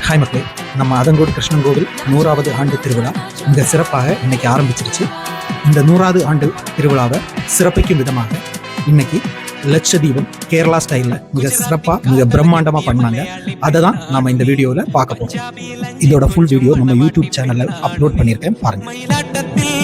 Hi மக்களே, நம்ம அதங்கோடு கிருஷ்ணன் கோவில் 100வது ஆண்டு திருவிழா மிக சிறப்பாக இன்னைக்கு ஆரம்பிச்சிருச்சு. இந்த 100வது ஆண்டு திருவிழாவை சிறப்பிக்கும் விதமாக இன்னைக்கு லட்சதீபம் கேரளா ஸ்டைலில் மிக சிறப்பாக மிக பிரம்மாண்டமாக பண்ணாங்க. அதை தான் நம்ம இந்த வீடியோவில் பார்க்க போகிறோம். இதோட ஃபுல் வீடியோ நம்ம யூடியூப் சேனலில் அப்லோட் பண்ணியிருக்கேன், பாருங்கள்.